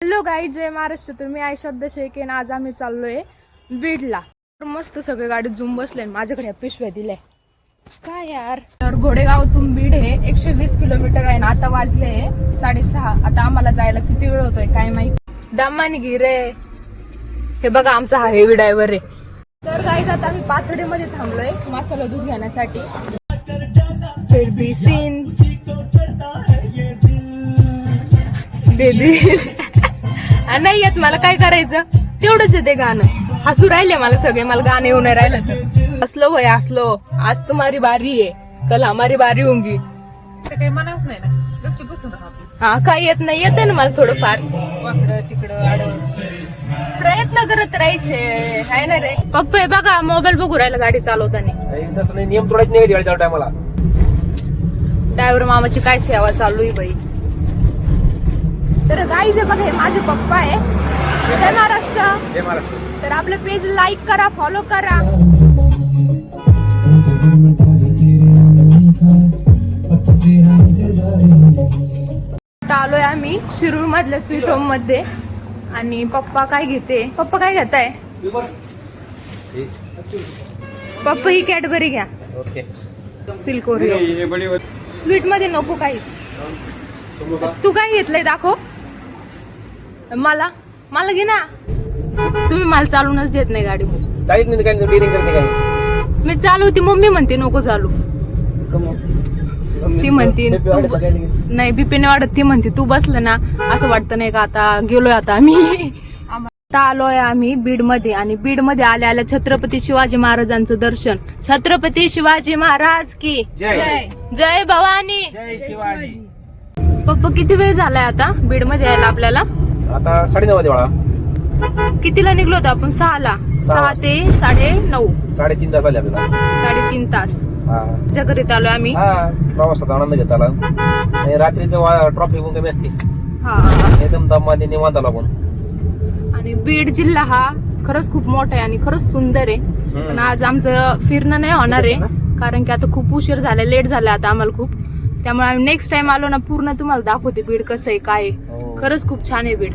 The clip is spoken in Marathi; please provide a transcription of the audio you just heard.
हॅलो गाई, जय महाराष्ट्र. तुम्ही आयशब्द शेखेन. आज आम्ही चाललोय बीडला. मस्त सगळे गाडीत झुम बसले. माझ्याकडे ह्या पिशव्या दिल्या काय यार. तर घोडेगावातून बीड हे 120 किलोमीटर आहे ना. आता वाजले 6:30. आता आम्हाला जायला किती वेळ होतोय काय माहिती. दमानी गिरे हे बघा, आमचा हा हेवी ड्रायव्हर आहे. तर गाईज आता आम्ही पाथर्डीमध्ये थांबलोय मसाला दूध घेण्यासाठी. फिर भी सीन बेबी नाही येत मला, काय करायचं. तेवढंच आहे ते गाणं. हसू राहिले मला सगळे. मला गाणं येऊन नाही राहिलं. तर असलो भय असलो, आज तुम्हारी बारी आहे, कल हमारी बारी होंगी. काही मनाच नाही ना, गपचूप बसून राहा आपलं. हा, काय येत नाही. येते ना मला थोडंफार. वाकडं तिकडं आडं प्रयत्न करत राहायचे आहे ना रे. पप्पा हे बघा, मोबाईल बघू राहिला गाडी चालवताना. तसं नाही, नियम तोडायचे नाही गाडी चालवता टायमाला. ड्रायव्हर मामाची काय सेवा चालू आहे बाई. तर गाईज बघा, हे माझे पप्पा आहे. जय महाराष्ट्र. जय महाराष्ट्र. तर आपलं पेज लाईक करा, फॉलो करा. आता आलोय आम्ही शिरूर मधल्या स्वीट होम मध्ये. आणि पप्पा काय घेते. पप्पा काय घेताय. पप्पा ही कॅडबरी घ्या. ओके. Silk Oreo. स्वीट मध्ये नको काही. तू काय घेतलंय दाखव मला. मला घे ना. तुम्ही मला चालूनच देत नाही गाडी. काहीच नाही, काय डेअरिंग करते काय. मी चालवती, मम्मी म्हणते नको चालू. ती म्हणते नाही, बीपीने वाढत. ती म्हणते तू बसलं ना असं वाटतं नाही का. आता गेलोय आता आम्ही. आता आलोय आम्ही बीड मध्ये. आणि बीड मध्ये आल्या आल्या छत्रपती शिवाजी महाराजांचं दर्शन. छत्रपती शिवाजी महाराज की जय. जय भवानी. जय शिवाजी. पप्पा किती वेळ झालाय आता बीड मध्ये यायला आपल्याला. आता 9:30 वाजे बाळा. कितीला निघलो होतो आपण. 6ला. 6 ते 9:30. 3.5 तास आले आपल्याला. 3.5 तास हा जगरीत आलोय आम्ही. हा, प्रवासाचा आनंद घेता आला. आणि रात्रीचं ट्रॉफिक पण कमी असते. हा, एकदम दममध्ये निवांत आला आपण. आणि बीड जिल्हा हा खरंच खूप मोठा आहे आणि खरंच सुंदर आहे. पण आज आमचं फिरणं नाही होणार आहे, कारण की आता खूप उशीर झालाय, लेट झालाय आता आम्हाला खूप. त्यामुळे आम्ही नेक्स्ट टाइम आलो ना पूर्ण तुम्हाला दाखवते बीड कसं आहे काय. खरंच खूप छान आहे बीड.